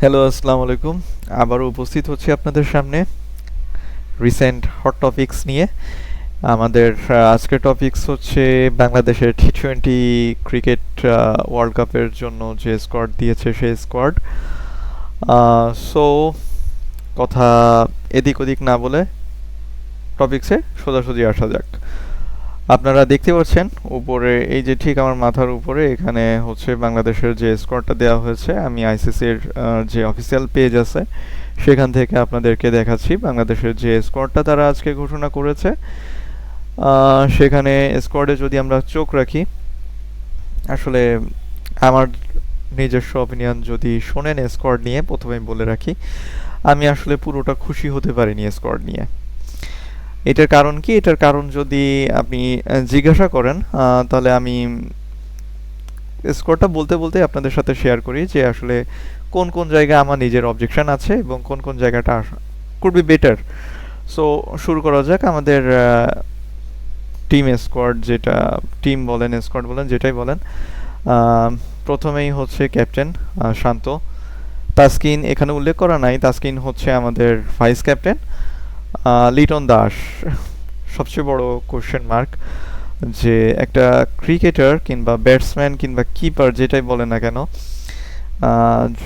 Hello, আসসালামু আলাইকুম। আবারও উপস্থিত হচ্ছি আপনাদের সামনে রিসেন্ট হট টপিকস নিয়ে। আমাদের আজকের টপিকস হচ্ছে বাংলাদেশের টি-20 ক্রিকেট ওয়ার্ল্ড কাপের জন্য যে স্কোয়াড দিয়েছে সেই স্কোয়াড। সো কথা এদিক ওদিক না বলে টপিকসে সোজাসুজি আসা যাক। আপনারা দেখতে পাচ্ছেন উপরে, এই যে ঠিক আমার মাথার উপরে, এখানে হচ্ছে বাংলাদেশের যে স্কোয়াডটা দেওয়া হয়েছে। আমি আইসিসির যে অফিসিয়াল পেজ আছে সেখান থেকে আপনাদেরকে দেখাচ্ছি বাংলাদেশের যে স্কোয়াডটা তারা আজকে ঘোষণা করেছে। সেখানে স্কোয়াডে যদি আমরা চোখ রাখি, আসলে আমার নিজস্ব অপিনিয়ন যদি শোনেন স্কোয়াড নিয়ে, প্রথমেই বলে রাখি আমি আসলে পুরোটা খুশি হতে পারিনি স্কোয়াড নিয়ে। এটার কারণ কি? এটার কারণ যদি আপনি জিজ্ঞাসা করেন, তাহলে আমি স্কোরটা বলতে বলতে আপনাদের সাথে শেয়ার করি যে আসলে কোন কোন জায়গায় আমার নিজের অবজেকশন আছে এবং কোন কোন জায়গাটা কুড বি বেটার। সো শুরু করা যাক আমাদের টিম স্কোয়াড, যেটা টিম বলেন স্কোয়াড বলেন যেটাই বলেন। প্রথমেই হচ্ছে ক্যাপ্টেন শান্ত। তাসকিন এখানে উল্লেখ করা নাই, তাসকিন হচ্ছে আমাদের ভাইস ক্যাপ্টেন। লিটন দাস সবচেয়ে বড় কোশ্চেন মার্ক, যে একটা ক্রিকেটার কিংবা ব্যাটসম্যান কিংবা কিপার যেটাই বলে না কেন,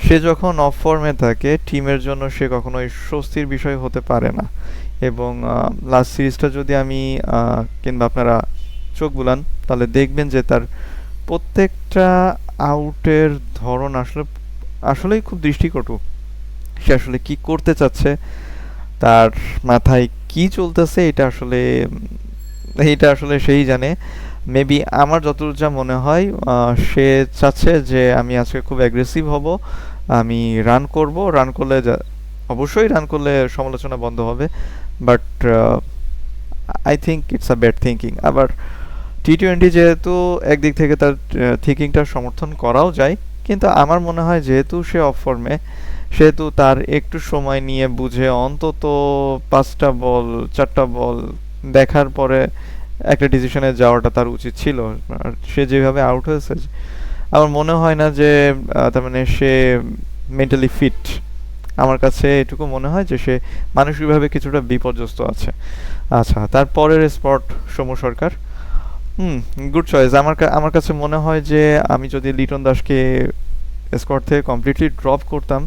সে যখন অফ ফর্মে থাকে টিমের জন্য সে কখনোই স্বস্তির বিষয় হতে পারে না। এবং লাস্ট সিরিজটা যদি আমি কিংবা আপনারা চোখ বুলান তাহলে দেখবেন যে তার প্রত্যেকটা আউটের ধরন আসলেই খুব দৃষ্টিকটু। সে আসলে কি করতে চাচ্ছে, তার মাথায় কি চলতেছে, এটা আসলে সেই জানে। মেবি আমার যতদূর যা মনে হয়, সে চাচ্ছে যে আমি আজকে খুব অ্যাগ্রেসিভ হব, আমি রান করব, রান করলে অবশ্যই রান করলে সমালোচনা বন্ধ হবে, but I think it's a bad thinking. আবার টি-20 যেহেতু একদিক থেকে তার থিঙ্কিংটা সমর্থন করাও যায়, কিন্তু আমার মনে হয় যেহেতু সে অফ ফর্মে, সেহেতু তার একটু সময় নিয়ে বুঝে অন্তত 5টা বল 4টা বল দেখার পরে একটা ডিসিশনে যাওয়াটা তার উচিত ছিল। আর সে যেভাবে আউট হয়েছে, আমার মনে হয় না যে তার মানে সে মেন্টালি ফিট। আমার কাছে এটুকু মনে হয় যে সে মানসিকভাবে কিছুটা বিপর্যস্ত আছে। আচ্ছা, তারপরের স্পট সৌম্য সরকার। হুম, গুড চয়েস। আমার কাছে মনে হয় যে আমি যদি লিটন দাসকে স্কোয়াড থেকে কমপ্লিটলি ড্রপ করতাম,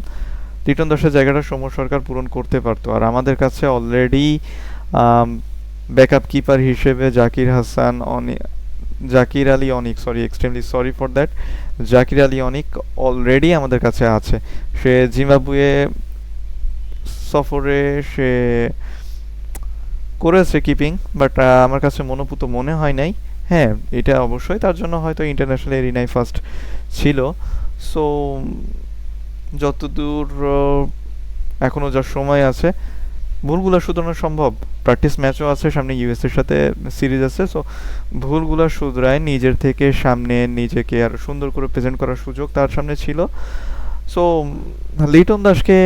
লিটন দাসের জায়গাটা সৌম্য সরকার পূরণ করতে পারতো। আর আমাদের কাছে অলরেডি ব্যাকআপ কিপার হিসেবে Zakir Ali Anik, sorry, extremely sorry for that, Zakir Ali Anik already আমাদের কাছে আছে। সে জিম্বাবুয়ে সফরে সে করেছে কিপিং, বাট আমার কাছে মনোপুত মনে হয় নাই। হ্যাঁ, এটা অবশ্যই তার জন্য হয়তো ইন্টারন্যাশনাল এরিনায় ফার্স্ট ছিল। সো যতদূর এখনও যা সময় আছে, ভুলগুলো শুধরানো সম্ভব। প্র্যাকটিস ম্যাচও আছে সামনে, ইউএসের সাথে সিরিজ আছে। সো ভুলগুলো শুধরায় নিজের থেকে সামনে নিজেকে আর সুন্দর করে প্রেজেন্ট করার সুযোগ তার সামনে ছিল। সো লিটন দাসকে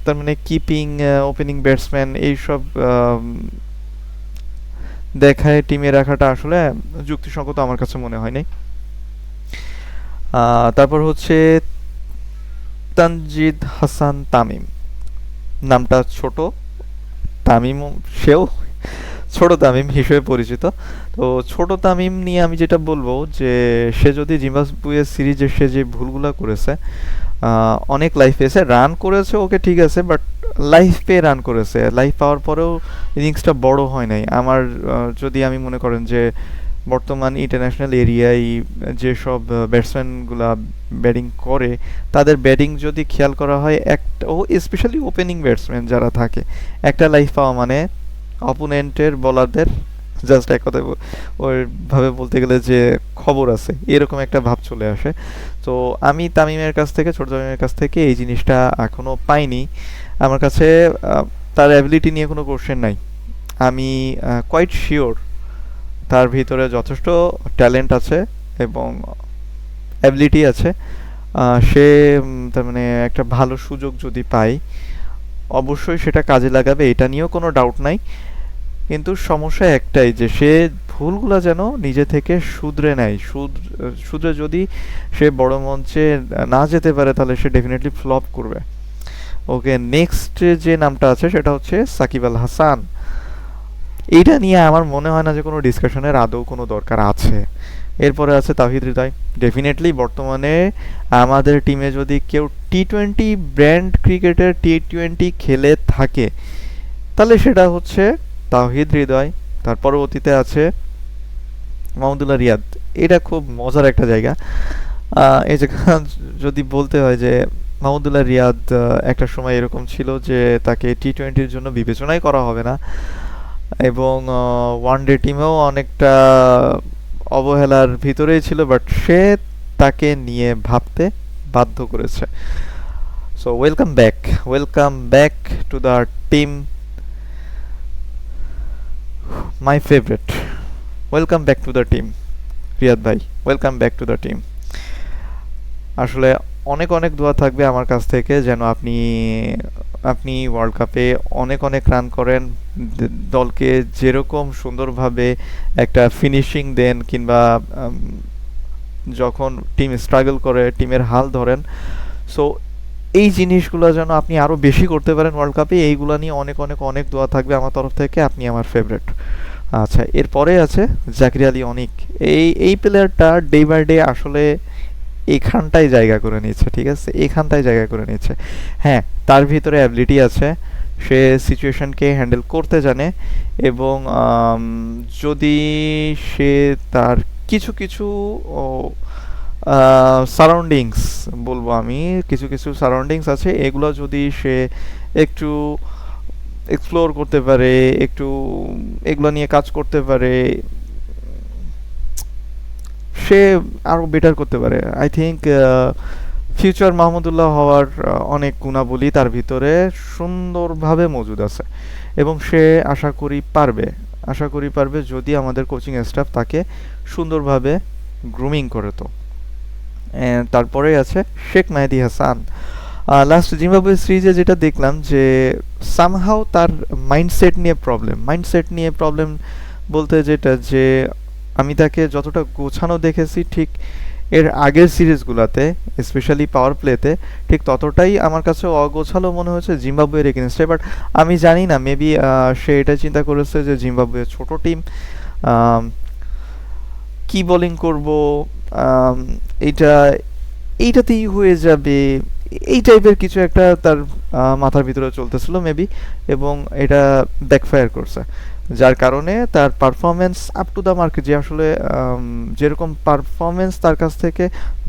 তার মানে কিপিং, ওপেনিং ব্যাটসম্যান এইসব দেখায় টিমে রাখাটা আসলে যুক্তিসঙ্গত আমার কাছে মনে হয় নাই। তারপর হচ্ছে তানজিদ হাসান তামিম। নামটা ছোট, তামিম সেও ছোট তামিম হিসেবে পরিচিত। তো ছোট তামিম নিয়ে আমি যেটা বলবো যে সে যদি জিম্বাবুয়ে সিরিজে সে যে ভুলগুলো করেছে, অনেক লাইফ পেয়েছে, রান করেছে ওকে ঠিক আছে, বাট লাইফ পেয়ে রান করেছে, লাইফ পাওয়ার পরেও ইনিংসটা বড় হয় নাই। আমার যদি আমি মনে করেন যে বর্তমান ইন্টারন্যাশনাল এরিয়ায় যেসব ব্যাটসম্যানগুলা ব্যাটিং করে, তাদের ব্যাটিং যদি খেয়াল করা হয়, একটা স্পেশালি ওপেনিং ব্যাটসম্যান যারা থাকে, একটা লাইফ পাওয়া মানে অপোনেন্টের বলারদের জাস্ট এক কথায় ওইভাবে বলতে গেলে যে খবর আছে, এরকম একটা ভাব চলে আসে। তো আমি তামিমের কাছ থেকে, ছোট তামিমের কাছ থেকে এই জিনিসটা এখনো পাইনি। আমার কাছে তার অ্যাবিলিটি নিয়ে কোনো কোশ্চেন নাই। আমি কোয়াইট শিওর তার ভিতরে যথেষ্ট ট্যালেন্ট আছে এবং অ্যাবিলিটি আছে। সে তার মানে একটা ভালো সুযোগ যদি পায় অবশ্যই সেটা কাজে লাগাবে, এটা নিয়েও কোনো ডাউট নাই। কিন্তু সমস্যা একটাই, যে সে ভুলগুলো যেন নিজে থেকে শুধরে নেয়। শুধরে যদি সে বড় মঞ্চে না যেতে পারে তাহলে সে ডেফিনেটলি ফ্লপ করবে। ওকে, নেক্সট যে নামটা আছে সেটা হচ্ছে সাকিব আল হাসান। এইটা নিয়ে আমার মনে হয় না যে কোনো ডিসকাশনের আদৌ কোনো দরকার আছে। এরপরে আছে তাওহিদ হৃদয়। ডেফিনেটলি বর্তমানে আমাদের টিমে যদি কেউ টি-20 ব্র্যান্ড ক্রিকেটের টি-20 খেলে থাকে তাহলে সেটা হচ্ছে তাওহিদ হৃদয়। তার পরবর্তীতে আছে মাহমুদুল্লাহ রিয়াদ। এটা খুব মজার একটা জায়গা। এই জায়গা যদি বলতে হয় যে মাহমুদুল্লাহ রিয়াদ একটা সময় এরকম ছিল যে তাকে টি-20-র জন্য বিবেচনাই করা হবে না, এবং ওয়ানডে টিমেও অনেকটা অবহেলার ভিতরেই ছিল, বাট সে তাকে নিয়ে ভাবতে বাধ্য করেছে। So welcome back to the team, my favourite. Welcome back to the team Riyad ভাই, welcome back to the team. আসলে অনেক অনেক দোয়া থাকবে আমার কাছ থেকে যেন আপনি আপনি ওয়ার্ল্ড কাপে অনেক অনেক রান করেন, দলকে যেরকম সুন্দরভাবে একটা ফিনিশিং দেন, কিংবা যখন টিম স্ট্রাগল করে টিমের হাল ধরেন। সো এই জিনিসগুলো যেন আপনি আরও বেশি করতে পারেন ওয়ার্ল্ড কাপে, এইগুলো নিয়ে অনেক অনেক অনেক দোয়া থাকবে আমার তরফ থেকে। আপনি আমার ফেভারিট। আচ্ছা, এরপরে আছে জাকির আলী অনিক। এই প্লেয়ারটা ডে বাই ডে আসলে এখানটাই জায়গা করে নিচ্ছে, ঠিক আছে, এখানটাই জায়গা করে নিচ্ছে। হ্যাঁ, তার ভিতরে অ্যাবিলিটি আছে, সে সিচুয়েশনকে হ্যান্ডেল করতে জানে, এবং যদি সে তার কিছু কিছু সারাউন্ডিংস, বলবো আমি, কিছু কিছু সারাউন্ডিংস আছে, এগুলো যদি সে একটু এক্সপ্লোর করতে পারে, একটু এগুলো নিয়ে কাজ করতে পারে, সে আরও বেটার করতে পারে। আই থিঙ্ক ফিউচার মাহমুদুল্লাহ হওয়ার অনেক গুণাবলী তার ভিতরে সুন্দরভাবে মজুদ আছে, এবং সে আশা করি পারবে যদি আমাদের কোচিং স্টাফ তাকে সুন্দরভাবে গ্রুমিং করে। তো তারপরে আছে শেখ মেহেদী হাসান। লাস্ট জিম্বাবুয়ে সিরিজে যেটা দেখলাম যে সামহাও তার মাইন্ডসেট নিয়ে প্রবলেম বলতে যেটা, যে আমি তাকে যতটা গোছানো দেখেছি ঠিক এর আগের সিরিজগুলোতে, স্পেশালি পাওয়ার প্লেতে, ঠিক ততটাই আমার কাছে অগোছালো মনে হয়েছে জিম্বাবুয়ের এগেনস্টে। বাট আমি জানি না, মেবি সে এটা চিন্তা করেছে যে জিম্বাবুয়ে ছোট টিম, কি বোলিং করব, আম, এইটা এইটাতেই হয়ে যাবে, এই টাইপের কিছু একটা তার মাথার ভিতরে চলতেছিল মেবি, এবং এটা ব্যাকফায়ার করছে, যার কারণে তার performance up to the mark, যে আসলে যেরকম পারফরমেন্স তার কাছ থেকে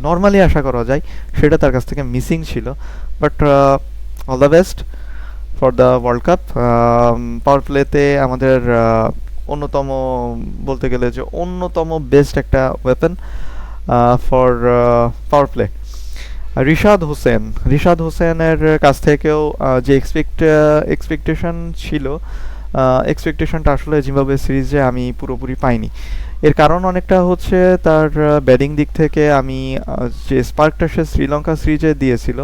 নর্মালি আশা করা যায় সেটা তার কাছ থেকে মিসিং ছিল। But all the best for the World Cup. Power প্লেতে আমাদের অন্যতম, বলতে গেলে যে অন্যতম বেস্ট একটা weapon for power play. Rishad হোসেনের কাছ থেকেও যে এক্সপেকটেশন ছিল, এক্সপেকটেশনটা আসলে জিম্বাবুয়ে সিরিজে আমি পুরোপুরি পাইনি। এর কারণ অনেকটা হচ্ছে তার ব্যাটিং দিক থেকে। আমি যে স্পার্কটা সে শ্রীলঙ্কা সিরিজে দিয়েছিল,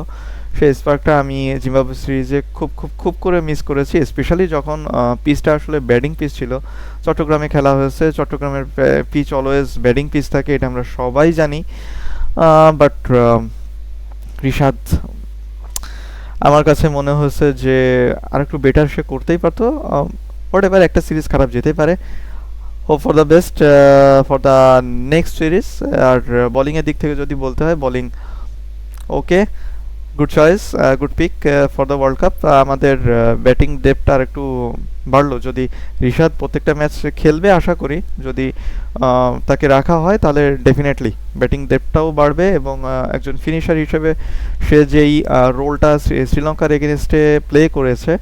সেই স্পার্কটা আমি জিম্বাবুয়ে সিরিজে খুব খুব খুব করে মিস করেছি, স্পেশালি যখন পিচটা আসলে ব্যাটিং পিচ ছিল। চট্টগ্রামে খেলা হয়েছে, চট্টগ্রামের পিচ অলওয়েজ ব্যাটিং পিচ থাকে, এটা আমরা সবাই জানি। বাট রিশাদ, আমার কাছে মনে হয়েছে যে আরেকটু বেটার সে করতেই পারতো। হোয়াট এভার, একটা সিরিজ খারাপ যেতেই পারে। Hope for the best for the next series. আর বোলিংয়ের দিক থেকে যদি বলতে হয়, bowling okay, good choice, good pick for the World Cup. আমাদের ব্যাটিং ডেপটা আর একটু বাড়লো যদি রিশাদ প্রত্যেকটা ম্যাচ খেলবে, আশা করি যদি তাকে রাখা হয় তাহলে ডেফিনেটলি ব্যাটিং ডেপটাও বাড়বে, এবং একজন ফিনিশার হিসেবে সে যেই রোলটা শ্রীলঙ্কার এগেনস্টে প্লে করেছে,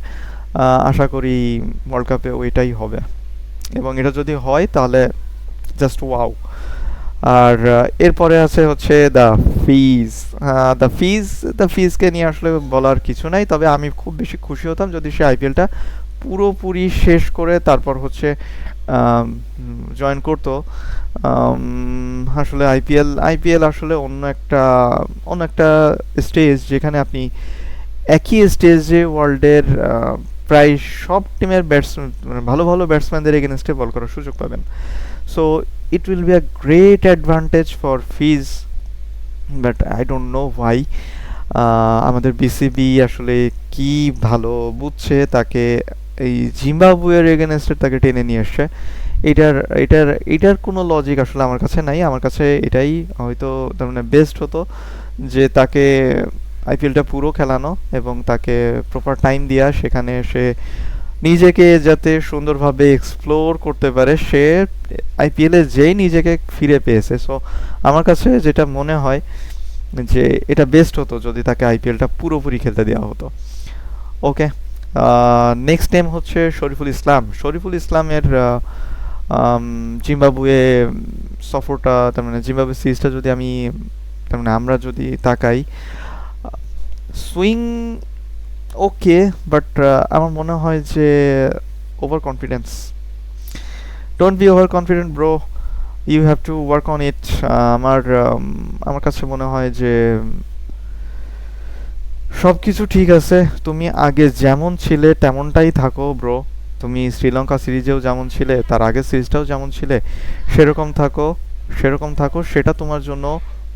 আশা করি ওয়ার্ল্ড কাপে ওইটাই হবে, এবং এটা যদি হয় তাহলে জাস্ট ওয়াও। আর এরপরে আছে হচ্ছে ফিজ দ্য ফিজকে নিয়ে আসলে বলার কিছু নাই, তবে আমি খুব বেশি খুশি হতাম যদি সে আইপিএলটা পুরোপুরি শেষ করে তারপর হচ্ছে জয়েন করতো। আসলে আইপিএল আসলে অন্য একটা স্টেজ, যেখানে আপনি একই স্টেজে ওয়ার্ল্ডের প্রায় সব টিমের ভালো ভালো ব্যাটসম্যানদের এগেনস্টে বল করার সুযোগ পাবেন। So it will be a great advantage for Fizz, but I don't know why. আমাদের বিসিবি আসলে কি ভালো বুঝছে তাকে এই জিম্বাবুয়ের এগেনস্টে তাকে টেনে নিয়ে আসছে। এটার এটার এটার কোনো লজিক আসলে আমার কাছে নাই। আমার কাছে এটাই হয়তো তার মানে বেস্ট হতো যে তাকে আইপিএলটা পুরো খেলানো এবং তাকে প্রপার টাইম দেওয়া, সেখানে সে নিজেকে যাতে সুন্দরভাবে এক্সপ্লোর করতে পারে। সে আইপিএলে যেই নিজেকে ফিরে পেয়েছে, সো আমার কাছে যেটা মনে হয় যে এটা বেস্ট হতো যদি তাকে আইপিএলটা পুরোপুরি খেলতে দেওয়া হতো। ওকে, নেক্সট নেম হচ্ছে শরীফুল ইসলাম। শরীফুল ইসলামের জিম্বাবুয়ে সফরটা, তার মানে জিম্বাবুয়ে সিরিজটা যদি আমি, তার মানে আমরা যদি তাকাই, সুইং ওকে, বাট আমার মনে হয় যে overconfidence. Don't be overconfident bro, you have to work on it. আমার কাছে মনে হয় যে সব কিছু ঠিক আছে, তুমি আগে যেমন ছিলে তেমনটাই থাকো ব্রো। তুমি শ্রীলঙ্কা সিরিজেও যেমন ছিলে, তার আগের সিরিজটাও যেমন ছিলে, সেরকম থাকো, সেরকম থাকো, সেটা তোমার জন্য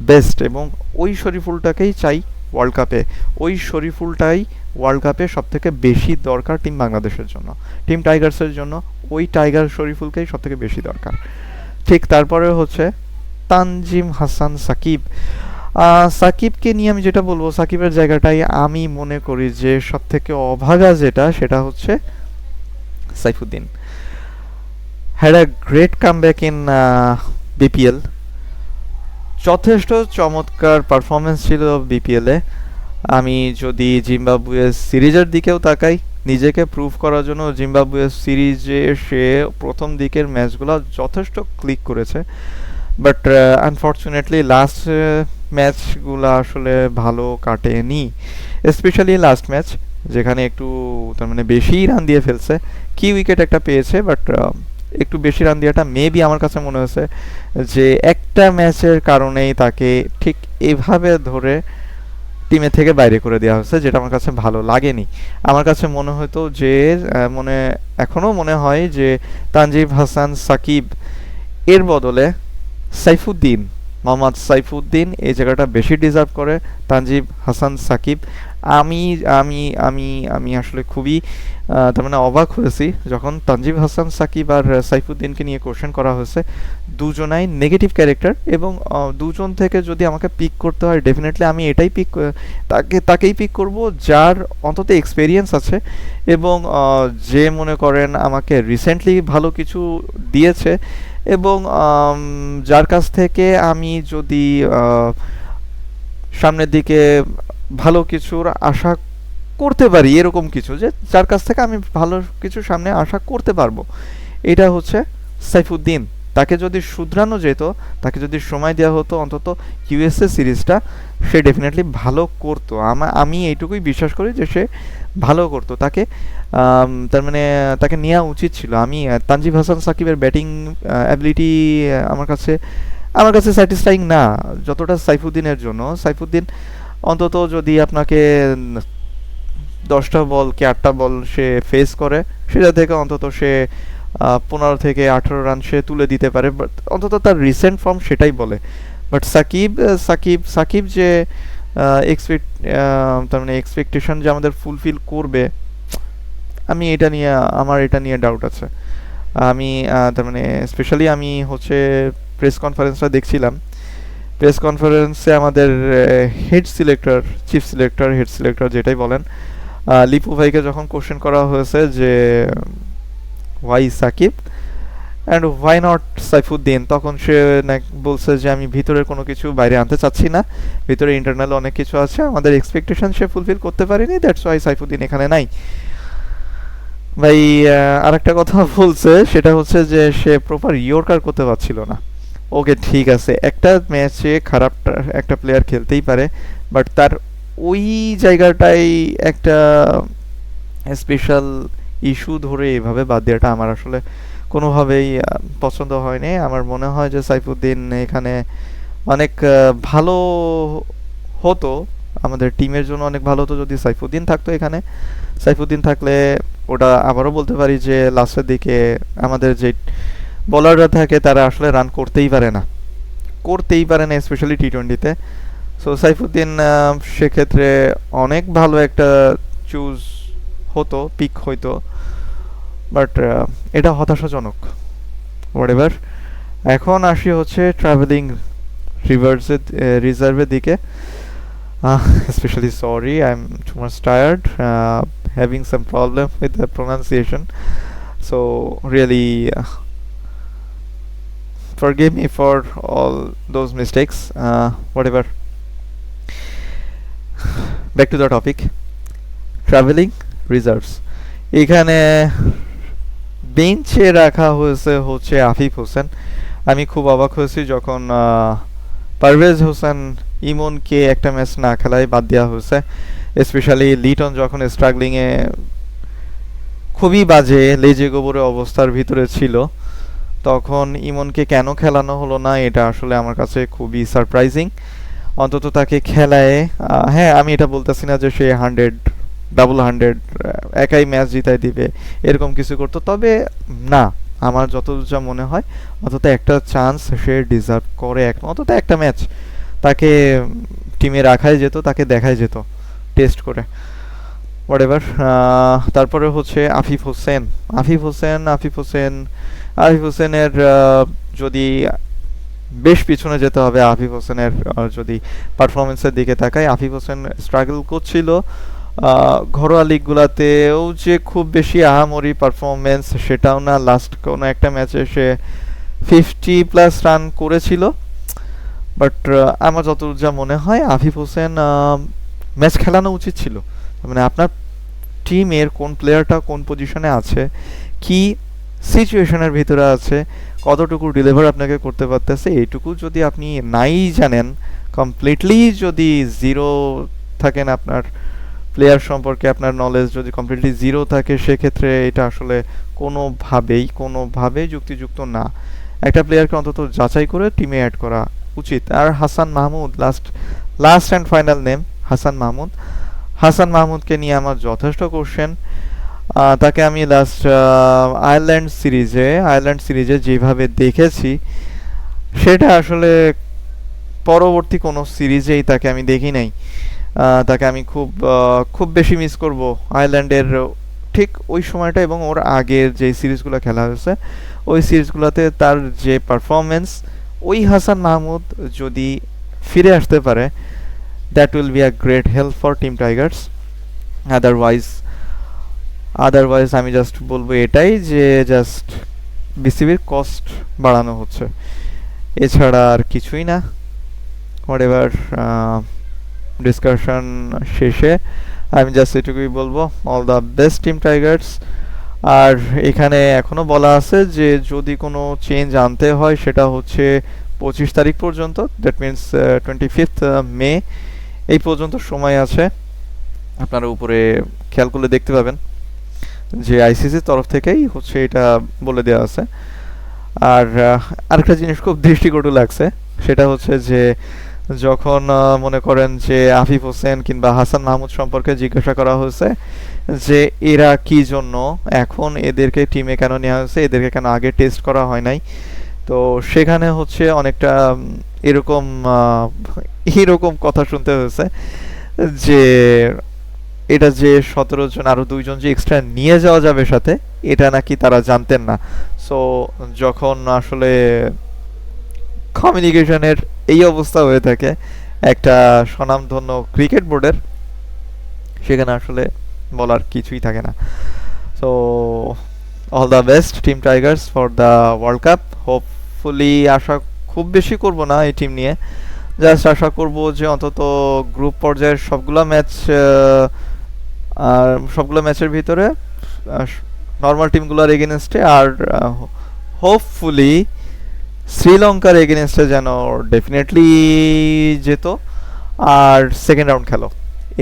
বেস্ট। এবং ওই শরীফুলটাকেই চাই ওয়ার্ল্ড কাপে। ওই শরীফুলটাই ওয়ার্ল্ড কাপে সব থেকে বেশি দরকার টিম বাংলাদেশের জন্য, টিম টাইগার্সের জন্য। ওই টাইগার শরীফুলকেই সব থেকে বেশি দরকার। ঠিক তারপরে হচ্ছে তানজিম হাসান সাকিব। সাকিবকে নিয়ে আমি যেটা বলবো, সাকিবের জায়গাটাই আমি মনে করি যে সব থেকে অভাগা যেটা, সেটা হচ্ছে Saifuddin. Had a great comeback in BPL. যথেষ্ট চমৎকার পারফরমেন্স ছিল বিপিএলে। আমি যদি জিম্বাবুয়ে সিরিজের দিকেও তাকাই, নিজেকে প্রুভ করার জন্য জিম্বাবুয়ে সিরিজে সে প্রথম দিকের ম্যাচগুলো যথেষ্ট ক্লিক করেছে, বাট আনফর্চুনেটলি লাস্ট ম্যাচগুলো আসলে ভালো কাটেনি। স্পেশালি লাস্ট ম্যাচ, যেখানে একটু তার মানে বেশি রান দিয়ে ফেলছে। কি উইকেট একটা পেয়েছে, বাট একটু বেশি রান দেওয়াটা মেবি আমার কাছে মনে হয়েছে যে একটা ম্যাচের কারণেই তাকে ঠিক এভাবে ধরে টিমে থেকে বাইরে করে দেওয়া হয়েছে, যেটা আমার কাছে ভালো লাগেনি। আমার কাছে মনে হতো যে মনে এখনও মনে হয় যে তানজিম হাসান সাকিব এর বদলে সাইফুদ্দিন, মোহাম্মদ সাইফুদ্দিন এই জায়গাটা বেশি ডিজার্ভ করে তানজিম হাসান সাকিব। আমি আমি আমি আমি আসলে খুবই তার মানে অবাক হয়েছি যখন তানজিম হাসান সাকিব আর সাইফুদ্দিনকে নিয়ে কোশ্চেন করা হয়েছে। দুজনাই নেগেটিভ ক্যারেক্টার, এবং দুজন থেকে যদি আমাকে পিক করতে হয়, ডেফিনেটলি আমি এটাই তাকেই পিক করব যার অন্তত এক্সপেরিয়েন্স আছে, এবং যে মনে করেন আমাকে রিসেন্টলি ভালো কিছু দিয়েছে, এবং যার কাছ থেকে আমি যদি সামনের দিকে ভালো কিছুর আশা করতে পারি, এরকম কিছু যে যার কাছ থেকে আমি ভালো কিছু সামনে আশা করতে পারবো, এটা হচ্ছে সাইফুদ্দিন। তাকে যদি শুধরানো যেত, তাকে যদি সময় দেওয়া হতো অন্তত ইউএসএ সিরিজটা, সে ডেফিনেটলি ভালো করতো। আমি এইটুকুই বিশ্বাস করি যে সে ভালো করতো। তাকে তার মানে তাকে নেওয়া উচিত ছিল। আমি তানজিম হাসান সাকিবের ব্যাটিং অ্যাবিলিটি আমার কাছে স্যাটিসফাইং না যতটা সাইফুদ্দিনের জন্য। সাইফুদ্দিন অন্তত যদি আপনাকে 10টা বল কি 8টা বল সে ফেস করে, সেটা থেকে অন্তত সে 15 থেকে 18 রান সে তুলে দিতে পারে, বাট অন্তত তার রিসেন্ট ফর্ম সেটাই বলে। বাট সাকিব যে এক্সপেক্ট তার মানে এক্সপেকটেশন যে আমাদের ফুলফিল করবে, আমার এটা নিয়ে ডাউট আছে। আমি তার মানে স্পেশালি আমি হচ্ছে প্রেস কনফারেন্সটা দেখছিলাম। প্রেস কনফারেন্সে আমাদের হেড সিলেক্টর যেটাই বলেন, লিপু ভাইকে যখন কোশ্চেন করা হয়েছে যে why Shakib and why not Saifuddin, তখন সে বলছে যে আমি ভিতরের কোনো কিছু বাইরে আনতে চাচ্ছি না, ভিতরে ইন্টারনাল অনেক কিছু আছে, আমাদের এক্সপেকটেশন সে ফুলফিল করতে পারেনি, দ্যাটস ওয়াই সাইফুদ্দিন এখানে নাই। ভাই আরেকটা কথা বলছে, সেটা হচ্ছে যে সে প্রপার ইয়র্কার করতে পারছিল না। ওকে, ঠিক আছে, একটা ম্যাচে খারাপ একটা প্লেয়ার খেলতেই পারে, বাট তার ওই জায়গাটাই একটা স্পেশাল ইস্যু ধরে এভাবে বাদ দেওয়াটা আমার আসলে কোনোভাবেই পছন্দ হয়নি। আমার মনে হয় যে সাইফুদ্দিন এখানে অনেক ভালো হতো, আমাদের টিমের জন্য অনেক ভালো হতো যদি সাইফুদ্দিন থাকতো এখানে। সাইফুদ্দিন থাকলে ওটা আবারও বলতে পারি যে লাস্টের দিকে আমাদের যে বোলাররা থাকে তারা আসলে রান করতেই পারে না, স্পেশালি টি-20-তে। সো সাইফুদ্দিন সেক্ষেত্রে অনেক ভালো একটা চুজ হতো, পিক হইতো, বাট এটা হতাশাজনক। হোয়াটএভার। এখন আসি হচ্ছে ট্রাভেলিং রিজার্ভের দিকে। Especially sorry, I'm too much tired, having some problem with the pronunciation. So really, forgive me for all those mistakes. Whatever. Back to the topic. Traveling reserves. এখানে বেঞ্চে রাখা হয়েছে হচ্ছে আফিফ হোসেন। আমি খুব অবাক হয়েছি যখন পারভেজ হোসেন ইমনকে একটা ম্যাচ না খেলায় বাদ দেওয়া হয়েছে। স্পেশালি লিটন যখন স্ট্রাগলিংয়ে খুবই বাজে লেজে গোবরে অবস্থার ভিতরে ছিল, তখন ইমনকে কেন খেলানো হলো না, এটা আসলে আমার কাছে খুবই সারপ্রাইজিং। অন্তত তাকে খেলায়, হ্যাঁ আমি এটা বলতেছি না যে সে 100 ডাবল 100 একাই ম্যাচ জিতাই দিবে এরকম কিছু করতো, তবে না, আমার যতদূর যা মনে হয় অন্তত একটা চান্স সে ডিজার্ভ করে, অন্তত একটা ম্যাচ তাকে টিমে রাখাই যেত, তাকে দেখাই যেত টেস্ট করে। হোয়াটএভার। তারপরে হচ্ছে আফিফ হোসেন। আফিফ হোসেনের যদি বেশ পিছনে যেতে হবে, আফিফ হোসেনের যদি পারফরমেন্সের দিকে তাকাই, আফিফ হোসেন স্ট্রাগল করছিল ঘরোয়া লিগগুলাতেও, যে খুব বেশি আহামরি পারফরমেন্স সেটাও না। লাস্ট কোনো একটা ম্যাচে সে 50+ রান করেছিল, বাট আমার যতদূর যা মনে হয় আফিফ হোসেন ম্যাচ খেলানো উচিত ছিল। মানে আপনার টিমের কোন প্লেয়ারটা কোন পজিশনে আছে, কি সিচুয়েশনের ভিতরে আছে, কতটুকু ডেলিভার আপনাকে করতে পারতেছে, এইটুকু যদি আপনি নাই জানেন, কমপ্লিটলি যদি জিরো থাকেন, আপনার প্লেয়ার সম্পর্কে আপনার নলেজ যদি কমপ্লিটলি জিরো থাকে, সেক্ষেত্রে এটা আসলে কোনোভাবেই যুক্তিযুক্ত না। একটা প্লেয়ারকে অন্তত যাচাই করে টিমে অ্যাড করা উচিত। আর Hasan Mahmud, last and final name Hasan মাহমুদকে নিয়ে আমার যথেষ্ট কোশ্চেন। তাকে আমি লাস্ট আয়ারল্যান্ড সিরিজে যেভাবে দেখেছি, সেটা আসলে পরবর্তী কোনো সিরিজেই তাকে আমি দেখি নাই। তাকে আমি খুব বেশি মিস করব আয়ারল্যান্ডের ঠিক ওই সময়টা এবং ওর আগের যে সিরিজগুলো খেলা হয়েছে ওই সিরিজগুলোতে তার যে পারফরমেন্স, ওই হাসান মাহমুদ যদি ফিরে আসতে পারে, that will be a great help for team Tigers. Otherwise আমি জাস্ট বলবো এটাই যে জাস্ট বিসিবির কস্ট বাড়ানো হচ্ছে, এছাড়া আর কিছুই না। হোয়াটএভার। ডিসকাশন শেষে আমি জাস্ট এটুকুই বলবো, all the best team Tigers. আর এখানে এখনো বলা আছে যে যদি কোনো চেঞ্জ আনতে হয় সেটা হচ্ছে 25 তারিখ পর্যন্ত, দ্যাট মিনস 25 মে, এই পর্যন্ত সময় আছে। আপনারা উপরে খেয়াল করলে দেখতে পাবেন যে আইসিসির তরফ থেকেই হচ্ছে এটা বলে দেওয়া আছে। আর আরেকটা জিনিস খুব দৃষ্টিকটু লাগছে, সেটা হচ্ছে যে যখন মনে করেন যে আফিফ হোসেন কিংবা হাসান মাহমুদ সম্পর্কে জিজ্ঞাসা করা হয়েছে যে এরা কি জন্য এখন এদেরকে টিমে কেন নেওয়া হয়েছে, এদেরকে কেন আগে টেস্ট করা হয় নাই, তো সেখানে হচ্ছে অনেকটা এরকম এরকম কথা শুনতে হয়েছে যে এটা যে 17 জন আরো 2 জন যে এক্সট্রা নিয়ে যাওয়া যাবে সাথে, এটা নাকি তারা জানতেন না। সো যখন আসলে কমিউনিকেশনের এই অবস্থা হয়ে থাকে একটা স্বনামধন্য ক্রিকেট বোর্ডের, সেখানে আসলে বলার কিছুই থাকে না। So all the best team Tigers for the World Cup. Hopefully আশা খুব বেশি করব না এই টিম নিয়ে, জাস্ট আশা করব যে অন্তত গ্রুপ পর্যায়ের সবগুলো ম্যাচের ভিতরে নর্মাল টিমগুলোর এগেনস্টে, আর হোপফুলি শ্রীলঙ্কার এগেনস্টে যেন ডেফিনেটলি যেত আর সেকেন্ড রাউন্ড খেলো।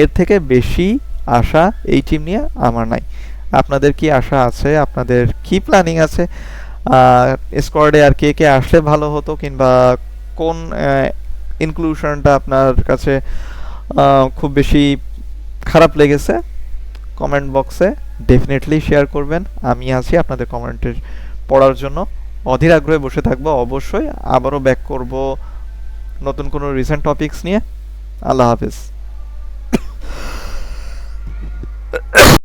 এর থেকে বেশি আশা এই টিম নিয়ে আমার নাই। আপনাদের কি আশা আছে? আপনাদের কি প্ল্যানিং আছে? স্কোয়াডে আর কে কে আসলে ভালো হতো, কিংবা কোন ইনক্লুশনটা আপনার কাছে খুব বেশি খারাপ লেগেছে? কমেন্ট বক্সে ডেফিনেটলি শেয়ার করবেন। আমি আছি আপনাদের কমেন্টের পড়ার জন্য, অধীর আগ্রহে বসে থাকবো। অবশ্যই আবারও ব্যাক করব নতুন কোনো রিসেন্ট টপিকস নিয়ে। আল্লাহ হাফেজ।